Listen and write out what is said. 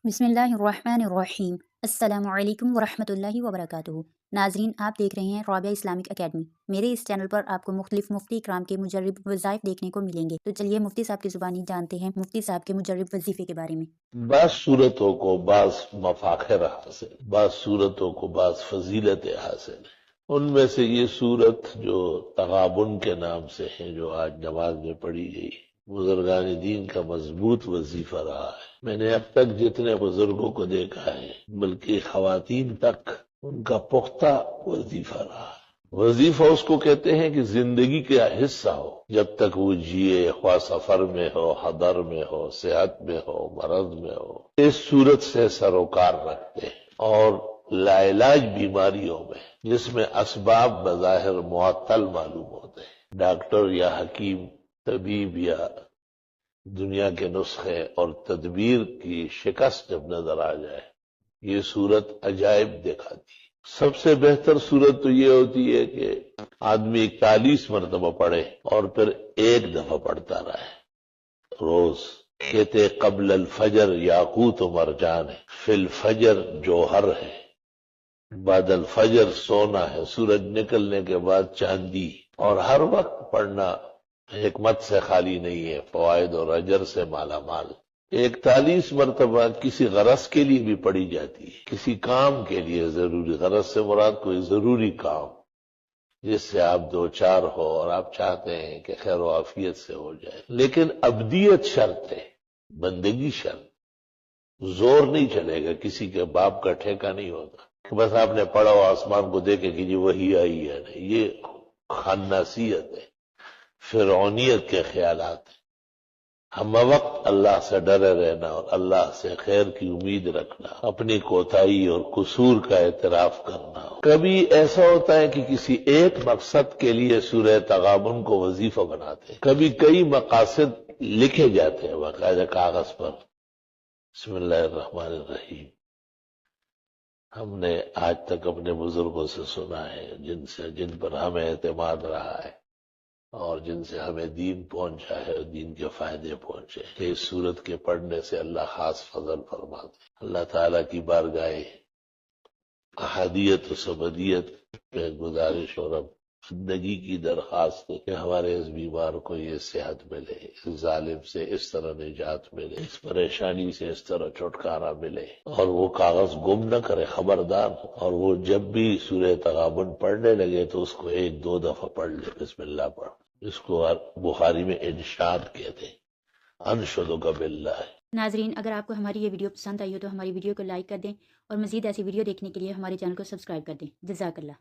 बिस्मिल्लाहिर्रहमानिर्रहीम। अस्सलामु अलैकुम वरहमतुल्लाहि वबरकातुहू। नाजरीन, आप देख रहे हैं राबिया इस्लामिक एकेडमी। मेरे इस चैनल पर आपको मुख्तलिफ मुफ्ती इकराम के मुजर्रिब वज़ाइफ देखने को मिलेंगे। तो चलिए मुफ्ती साहब की ज़ुबानी जानते हैं मुफ्ती साहब के मुजर्रिब वजीफे के बारे में। बास सूरतों को बास मफाखिर हासिल, बास सूरतों को बास फजीलत हासिल है। उनमें से ये सूरत जो तगाबुन के नाम से है, जो आज नमाज में पढ़ी गई, बुजुर्गान दीन का मजबूत वजीफा रहा है। मैंने अब तक जितने बुजुर्गों को देखा है, बल्कि खवातीन तक, उनका पुख्ता वजीफा रहा है। वजीफा उसको कहते हैं कि जिंदगी का हिस्सा हो, जब तक वो जिए, ख्वाह सफर में हो, हदर में हो, सेहत में हो, मरद में हो, इस सूरत से सरोकार रखते हैं। और लाइलाज बीमारियों में, जिसमें असबाब बज़ाहिर मुअत्तल मालूम होते हैं, डॉक्टर या हकीम, तबीब या दुनिया के नुस्खे और तदबीर की शिकस्त जब नजर आ जाए, ये सूरत अजायब दिखाती है। सबसे बेहतर सूरत तो ये होती है कि आदमी 41 मरतबा पढ़े और फिर एक दफा पढ़ता रहे रोज। कहते कब्ल अल फजर याकूत मरजान है, फिल फजर जोहर है, बादल फजर सोना है, सूरज निकलने के बाद चांदी। और हर वक्त पढ़ना हिकमत से खाली नहीं है, फवायद और अजर से माला माल। 41 मरतबा किसी गरज के लिए भी पढ़ी जाती है, किसी काम के लिए जरूरी। गरज से मुराद कोई जरूरी काम जिससे आप दो चार हो और आप चाहते हैं कि खैर आफियत से हो जाए। लेकिन अब्दियत शर्त है, बंदगी शर्त। जोर नहीं चलेगा, किसी के बाप का ठेका नहीं होता कि बस आपने पढ़ा हो आसमान को देखे कि जी वही आई है। नहीं, ये खान्नासियत है, फिरौनियत के ख्यालात है। हम वक्त अल्लाह से डरे रहना और अल्लाह से खैर की उम्मीद रखना, अपनी कोताही और कसूर का एतराफ करना। कभी ऐसा होता है कि किसी एक मकसद के लिए सूरह तगाबुन को वजीफा बनाते हैं, कभी कई मकासद लिखे जाते हैं बाकायदा कागज पर। बिस्मिल्लाहिर्रहमानिर्रहीम। हमने आज तक अपने बुजुर्गों से सुना है, जिन पर हमें एतमाद रहा है और जिनसे हमें दीन पहुंचा है, दीन के फायदे पहुंचे, कि इस सूरत के पढ़ने से अल्लाह खास फजल फरमाते। अल्लाह ताला की बारगाहे अहदियत और सबदियत पे गुजारिश और अब जिंदगी की दरखास्त है कि हमारे इस बीमार को ये सेहत मिले, इस जालिम से इस तरह निजात मिले, इस परेशानी से इस तरह छुटकारा मिले, और वो कागज गुम न करे, खबरदार। और वो जब भी सूरह तगाबुन पढ़ने लगे तो उसको एक दो दफा पढ़ ले, बिस्मिल्लाह पढ़। इसको बुखारी में इरशाद कहते हैं, अनशुदु का बिल्लाह। नाजरीन, अगर आपको हमारी ये वीडियो पसंद आई हो तो हमारी वीडियो को लाइक कर दें और मज़ीद ऐसी वीडियो देखने के लिए हमारे चैनल को सब्सक्राइब कर दें। जज़ाकल्लाह।